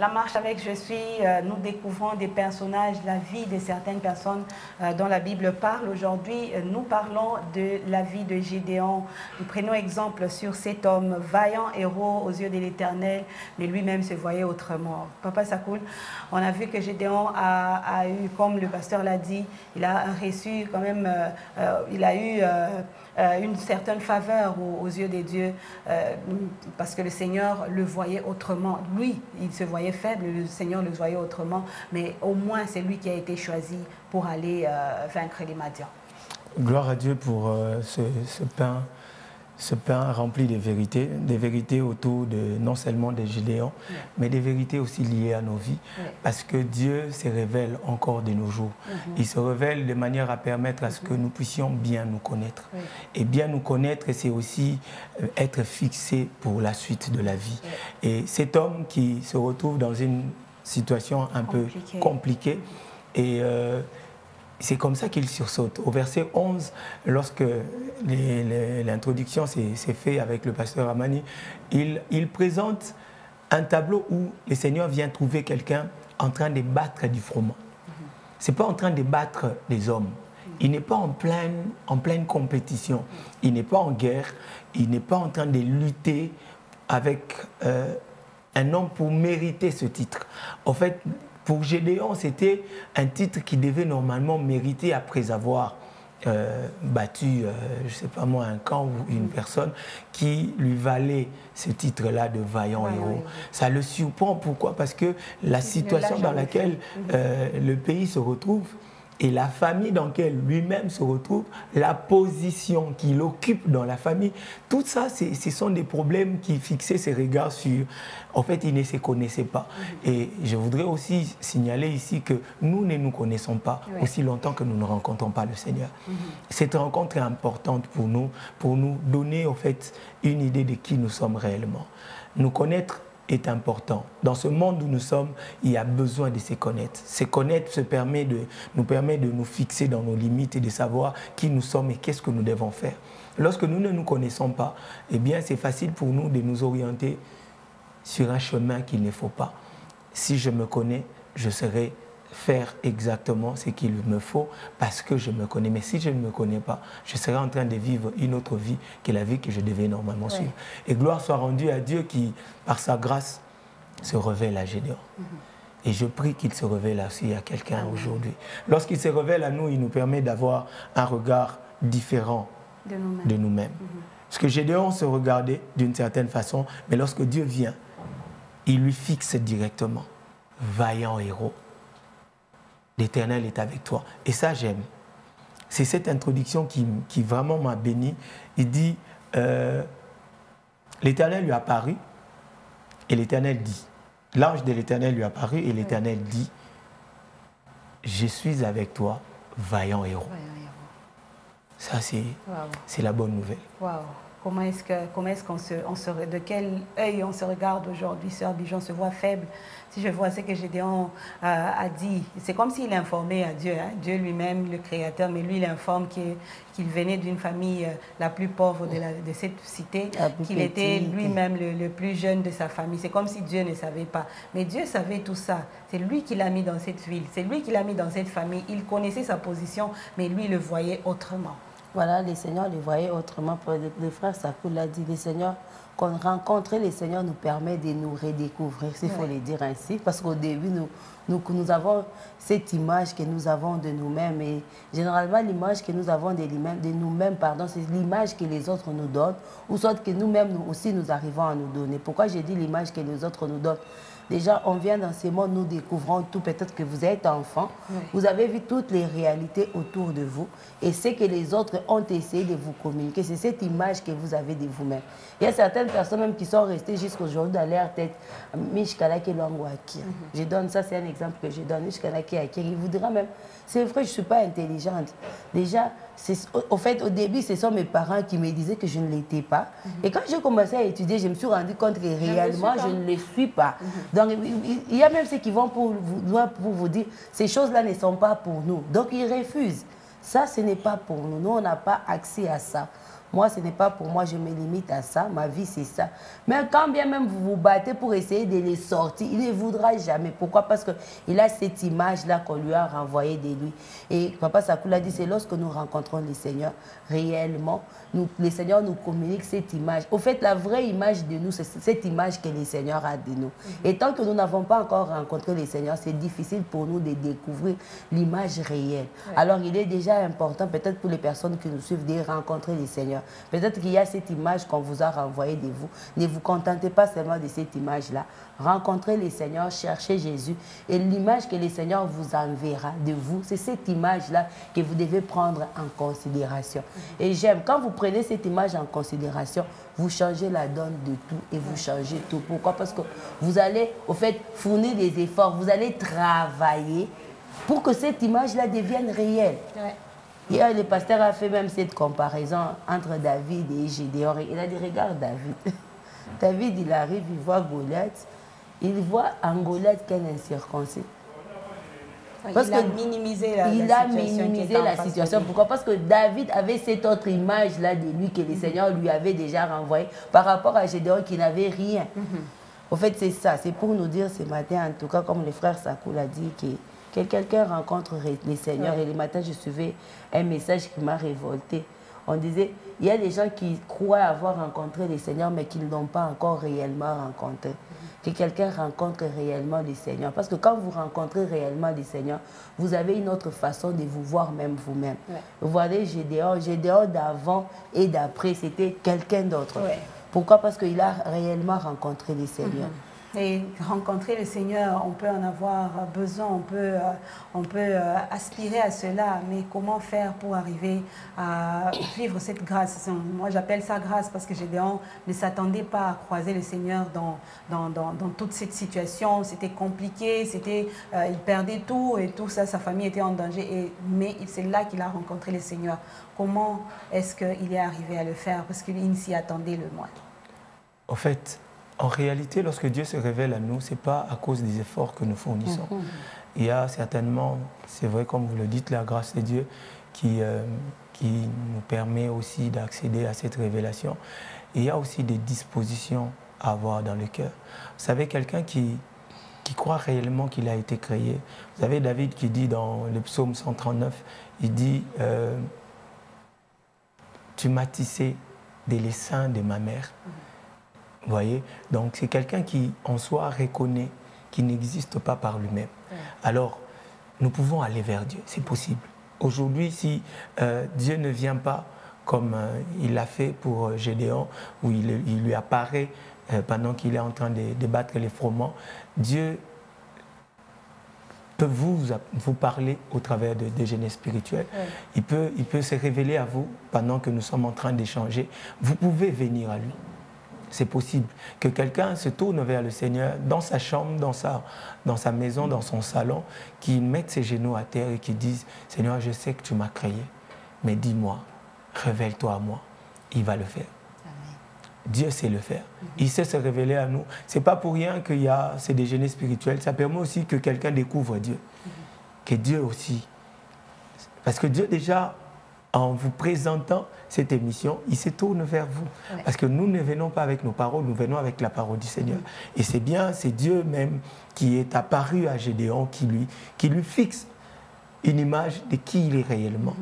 la marche avec Je suis, nous découvrons des personnages, la vie de certaines personnes dont la Bible parle. Aujourd'hui, nous parlons de la vie de Gédéon. Nous prenons exemple sur cet homme, vaillant héros aux yeux de l'Éternel, mais lui-même se voyait autrement. Papa Sakoul, on a vu que Gédéon a eu, comme le pasteur l'a dit, il a reçu quand même, il a eu une certaine faveur aux yeux des dieux, parce que le Seigneur le voyait autrement. Lui, il se voyait faible, le Seigneur le voyait autrement, mais au moins c'est lui qui a été choisi pour aller vaincre les Madians. Gloire à Dieu pour ce pain rempli de des vérités autour de non seulement des Gédéons, mais des vérités aussi liées à nos vies. Parce que Dieu se révèle encore de nos jours. Il se révèle de manière à permettre à ce que nous puissions bien nous connaître. Et bien nous connaître, c'est aussi être fixé pour la suite de la vie. Et cet homme qui se retrouve dans une situation un peu compliquée, et c'est comme ça qu'il sursaute. Au verset 11, lorsque l'introduction s'est faite avec le pasteur Amani, il présente un tableau où le Seigneur vient trouver quelqu'un en train de battre du froment. Ce n'est pas en train de battre des hommes. Il n'est pas en pleine compétition. Il n'est pas en guerre. Il n'est pas en train de lutter avec un homme pour mériter ce titre. En fait, pour Gédéon, c'était un titre qui devait normalement mériter après avoir battu, je ne sais pas moi, un camp ou une personne qui lui valait ce titre-là de vaillant héros. Ça le surprend. Pourquoi? Parce que la situation dans laquelle le pays se retrouve et la famille dans laquelle lui-même se retrouve, la position qu'il occupe dans la famille, tout ça, ce sont des problèmes qui fixaient ses regards sur... En fait, il ne se connaissait pas. Et je voudrais aussi signaler ici que nous ne nous connaissons pas aussi longtemps que nous ne rencontrons pas le Seigneur. Cette rencontre est importante pour nous donner, en fait, une idée de qui nous sommes réellement. Nous connaître est important. Dans ce monde où nous sommes, il y a besoin de se connaître. Se connaître nous permet de nous fixer dans nos limites et de savoir qui nous sommes et qu'est-ce que nous devons faire. Lorsque nous ne nous connaissons pas, eh bien, c'est facile pour nous de nous orienter sur un chemin qu'il ne faut pas. Si je me connais, je saurai faire exactement ce qu'il me faut parce que je me connais. Mais si je ne me connais pas, je serai en train de vivre une autre vie que la vie que je devais normalement suivre. Et gloire soit rendue à Dieu qui, par sa grâce, se révèle à Gédéon. Et je prie qu'il se révèle aussi à quelqu'un aujourd'hui. Lorsqu'il se révèle à nous, il nous permet d'avoir un regard différent de nous-mêmes. Parce que Gédéon se regardait d'une certaine façon, mais lorsque Dieu vient, il lui fixe directement. Vaillant héros. L'Éternel est avec toi. Et ça, j'aime. C'est cette introduction qui vraiment m'a béni. Il dit, l'Éternel lui a apparu et l'Éternel dit, l'ange de l'Éternel lui a apparu et l'Éternel dit, je suis avec toi, vaillant héros. Ça, c'est la bonne nouvelle. Comment est-ce de quel œil on se regarde aujourd'hui, Sœur Bijon, on se voit faible. Si je vois ce que Gédéon a dit, c'est comme s'il informait à Dieu, Dieu lui-même, le Créateur, mais lui, il informe qu'il venait d'une famille la plus pauvre de cette cité, qu'il était lui-même le plus jeune de sa famille. C'est comme si Dieu ne savait pas. Mais Dieu savait tout ça. C'est lui qui l'a mis dans cette ville, c'est lui qui l'a mis dans cette famille. Il connaissait sa position, mais lui, il le voyait autrement. Voilà, les seigneurs les voyaient autrement. Le frère Sakoul l'a dit, les seigneurs, qu'on rencontre les seigneurs nous permet de nous redécouvrir, s'il faut le dire ainsi. Parce qu'au début, nous avons cette image que nous avons de nous-mêmes. Et généralement, l'image que nous avons de nous-mêmes, c'est l'image que les autres nous donnent, ou soit que nous-mêmes nous aussi nous arrivons à nous donner. Pourquoi j'ai dit l'image que les autres nous donnent? Déjà, on vient dans ce monde, nous découvrons tout. Peut-être que vous êtes enfant, vous avez vu toutes les réalités autour de vous et ce que les autres ont essayé de vous communiquer. C'est cette image que vous avez de vous-même. Il y a certaines personnes même qui sont restées jusqu'aujourd'hui dans leur tête. Je donne ça, c'est un exemple que je donne. Il vous dira même, c'est vrai, je ne suis pas intelligente. Déjà, au fait, au début, ce sont mes parents qui me disaient que je ne l'étais pas. Et quand j'ai commencé à étudier, je me suis rendu compte que réellement, je ne le suis pas. Donc, il y a même ceux qui vont pour vous dire, ces choses-là ne sont pas pour nous. Donc, ils refusent. Ça, ce n'est pas pour nous. Nous, on n'a pas accès à ça. moi, ce n'est pas pour moi, je me limite à ça, ma vie, c'est ça. Mais quand bien même vous vous battez pour essayer de les sortir, il ne voudra jamais. Pourquoi? Parce qu'il a cette image-là qu'on lui a renvoyée de lui. Et Papa Sakou l'a dit, c'est lorsque nous rencontrons le Seigneur réellement, le Seigneur nous communique cette image. Au fait, la vraie image de nous, c'est cette image que le Seigneur a de nous. Et tant que nous n'avons pas encore rencontré le Seigneur, c'est difficile pour nous de découvrir l'image réelle. Alors, il est déjà important, peut-être pour les personnes qui nous suivent, de rencontrer le Seigneur. Peut-être qu'il y a cette image qu'on vous a renvoyée de vous. Ne vous contentez pas seulement de cette image-là. Rencontrez le Seigneur, cherchez Jésus. Et l'image que le Seigneur vous enverra de vous, c'est cette image-là que vous devez prendre en considération. Et j'aime, quand vous prenez cette image en considération, vous changez la donne de tout et vous changez tout. Pourquoi? Parce que vous allez, au fait, fournir des efforts, vous allez travailler pour que cette image-là devienne réelle. Hier, le pasteur a fait même cette comparaison entre David et Gédéon. Il a dit, regarde David. David, il arrive, il voit Goliath. Il voit en Goliath qu'un incirconcis. Parce il a minimisé la situation. Pourquoi? Parce que David avait cette autre image-là de lui que le Seigneur lui avait déjà renvoyée par rapport à Gédéon qui n'avait rien. Au fait, c'est ça. C'est pour nous dire ce matin, en tout cas, comme le frère Sakou l'a dit, que quelqu'un rencontre le Seigneur. Et le matin, je suivais un message qui m'a révolté. On disait, il y a des gens qui croient avoir rencontré le Seigneur, mais qui ne l'ont pas encore réellement rencontré. Que quelqu'un rencontre réellement le Seigneur. Parce que quand vous rencontrez réellement le Seigneur, vous avez une autre façon de vous voir même vous-même. Vous voyez Gédéon d'avant et d'après, c'était quelqu'un d'autre. Pourquoi? Parce qu'il a réellement rencontré le Seigneur. Et rencontrer le Seigneur, on peut en avoir besoin, on peut aspirer à cela, mais comment faire pour arriver à vivre cette grâce? Moi, j'appelle ça grâce parce que Gédéon ne s'attendait pas à croiser le Seigneur dans toute cette situation. C'était compliqué, il perdait tout et tout ça, sa famille était en danger. Mais c'est là qu'il a rencontré le Seigneur. Comment est-ce qu'il est arrivé à le faire? Parce qu'il ne s'y attendait le moins. Au fait, en réalité, lorsque Dieu se révèle à nous, ce n'est pas à cause des efforts que nous fournissons. Il y a certainement, c'est vrai comme vous le dites, la grâce de Dieu qui nous permet aussi d'accéder à cette révélation. Et il y a aussi des dispositions à avoir dans le cœur. Vous savez, quelqu'un qui croit réellement qu'il a été créé. Vous savez, David qui dit dans le psaume 139, il dit « Tu m'as tissé dès les seins de ma mère ». Vous voyez? Donc, c'est quelqu'un qui, en soi, reconnaît qu'il n'existe pas par lui-même. Alors, nous pouvons aller vers Dieu, c'est possible. Aujourd'hui, si Dieu ne vient pas comme il l'a fait pour Gédéon, où il lui apparaît pendant qu'il est en train de battre les froment, Dieu peut vous parler au travers de déjeuner spirituel. Il peut se révéler à vous pendant que nous sommes en train d'échanger. Vous pouvez venir à lui. C'est possible que quelqu'un se tourne vers le Seigneur dans sa chambre, dans sa maison, dans son salon, qu'il mette ses genoux à terre et qu'il dise « Seigneur, je sais que tu m'as créé, mais dis-moi, révèle-toi à moi. » Il va le faire. Amen. Dieu sait le faire. Il sait se révéler à nous. Ce n'est pas pour rien qu'il y a ces déjeuners spirituels. Ça permet aussi que quelqu'un découvre Dieu. Que Dieu aussi. Parce que Dieu déjà, en vous présentant cette émission, il se tourne vers vous. Parce que nous ne venons pas avec nos paroles, nous venons avec la parole du Seigneur. Et c'est bien, c'est Dieu même qui est apparu à Gédéon, qui lui fixe une image de qui il est réellement.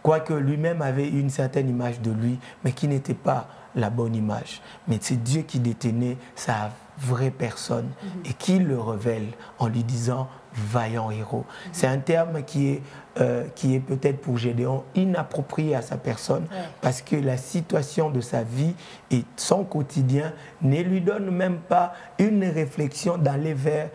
Quoique lui-même avait une certaine image de lui, mais qui n'était pas la bonne image. Mais c'est Dieu qui détenait sa vraie personne et qui le révèle en lui disant « vaillant héros ». C'est un terme qui est peut-être pour Gédéon inapproprié à sa personne parce que la situation de sa vie et son quotidien ne lui donne même pas une réflexion d'aller vers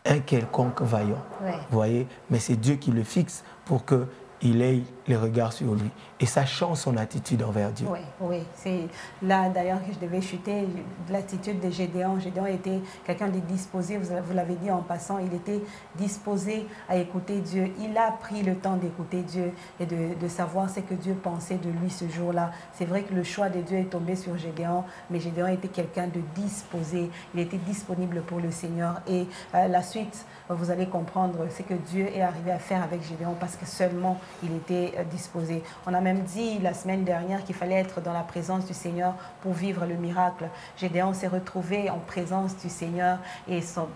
un quelconque vaillant. Vous voyez? Mais c'est Dieu qui le fixe pour qu'il ait les regards sur lui. Et ça change son attitude envers Dieu. Oui. C'est là d'ailleurs que je devais chuter l'attitude de Gédéon. Gédéon était quelqu'un de disposé, vous l'avez dit en passant, il était disposé à écouter Dieu. Il a pris le temps d'écouter Dieu et de savoir ce que Dieu pensait de lui ce jour-là. C'est vrai que le choix de Dieu est tombé sur Gédéon, mais Gédéon était quelqu'un de disposé. Il était disponible pour le Seigneur. Et la suite, vous allez comprendre ce que Dieu est arrivé à faire avec Gédéon parce que seulement il était disposé. On a même dit la semaine dernière qu'il fallait être dans la présence du Seigneur pour vivre le miracle. Gédéon s'est retrouvé en présence du Seigneur et sa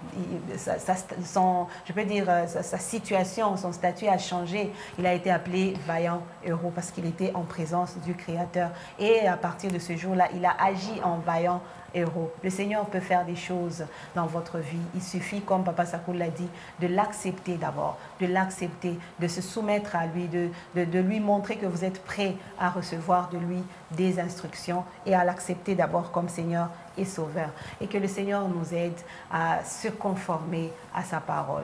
situation, son statut a changé. Il a été appelé vaillant héros parce qu'il était en présence du Créateur. Et à partir de ce jour-là, il a agi en vaillant héros. Le Seigneur peut faire des choses dans votre vie. Il suffit, comme Papa Sakou l'a dit, de l'accepter d'abord, de l'accepter, de se soumettre à lui, de lui montrer que vous êtes prêt à recevoir de lui des instructions et à l'accepter d'abord comme Seigneur et Sauveur. Et que le Seigneur nous aide à se conformer à sa parole.